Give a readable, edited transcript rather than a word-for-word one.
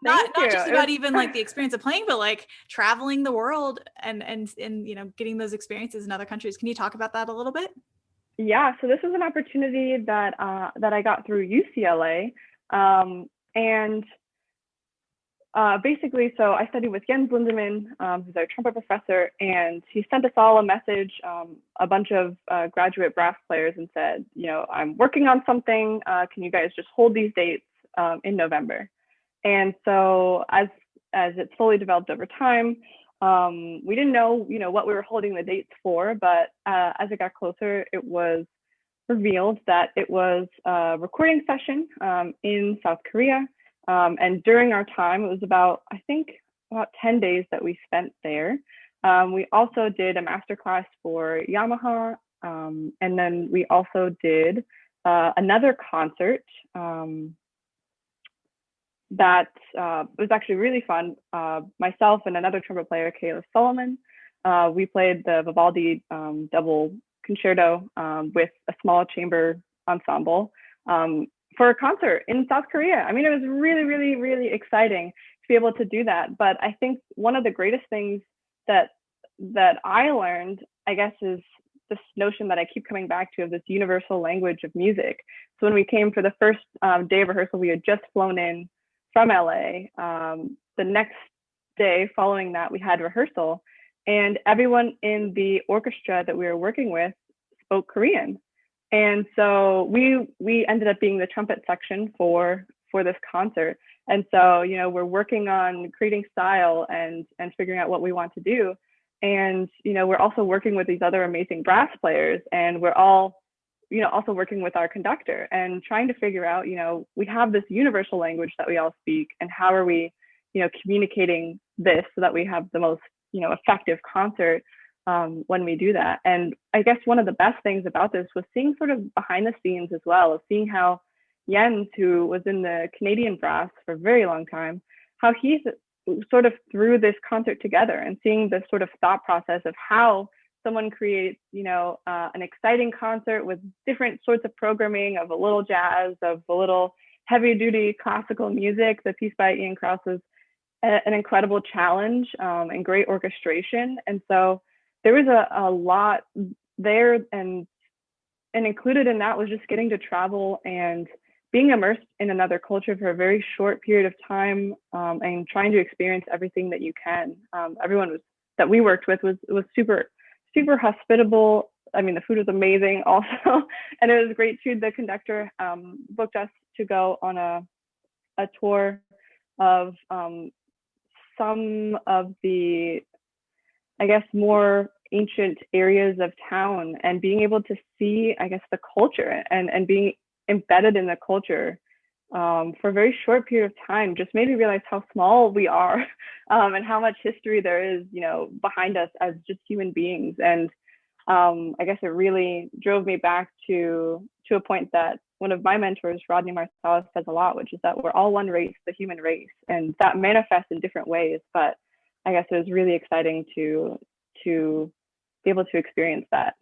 Not Thank you. just It about was even like the experience of playing, but like traveling the world and getting those experiences in other countries. Can you talk about that a little bit? yeah. So this was an opportunity that I got through UCLA, and basically, so I studied with Jens Lindemann, who's our trumpet professor, and he sent us all a message, a bunch of graduate brass players, and said, I'm working on something. Can you guys just hold these dates in November? And so as it slowly developed over time, we didn't know, what we were holding the dates for, but as it got closer, it was revealed that it was a recording session in South Korea. And during our time, it was I think, about 10 days that we spent there. We also did a masterclass for Yamaha. And then we also did another concert that was actually really fun. Myself and another trumpet player, Kayla Solomon, we played the Vivaldi double concerto with a small chamber ensemble for a concert in South Korea. I mean, it was really, really, really exciting to be able to do that. But I think one of the greatest things that I learned, I guess, is this notion that I keep coming back to of this universal language of music. So when we came for the first day of rehearsal, we had just flown in from LA. The next day following that, we had rehearsal, and everyone in the orchestra that we were working with spoke Korean. And so we ended up being the trumpet section for this concert. And so, we're working on creating style and figuring out what we want to do. And, we're also working with these other amazing brass players, and we're all, also working with our conductor and trying to figure out, we have this universal language that we all speak, and how are we, communicating this so that we have the most, effective concert when we do that. And I guess one of the best things about this was seeing sort of behind the scenes as well, of seeing how Jens, who was in the Canadian brass for a very long time, how he sort of threw this concert together, and seeing the sort of thought process of how someone creates, an exciting concert with different sorts of programming, of a little jazz, of a little heavy duty classical music. The piece by Ian Krauss was an incredible challenge and great orchestration. And so there was a lot there, and included in that was just getting to travel and being immersed in another culture for a very short period of time, and trying to experience everything that you can. Everyone that we worked with was super, super hospitable. I mean, the food was amazing also, and it was great too. The conductor booked us to go on a tour of some of the, I guess, more ancient areas of town, and being able to see, I guess, the culture and being embedded in the culture for a very short period of time just made me realize how small we are, and how much history there is, behind us as just human beings. And I guess it really drove me back to a point that one of my mentors, Rodney Marsalis, says a lot, which is that we're all one race, the human race, and that manifests in different ways. But I guess it was really exciting to be able to experience that.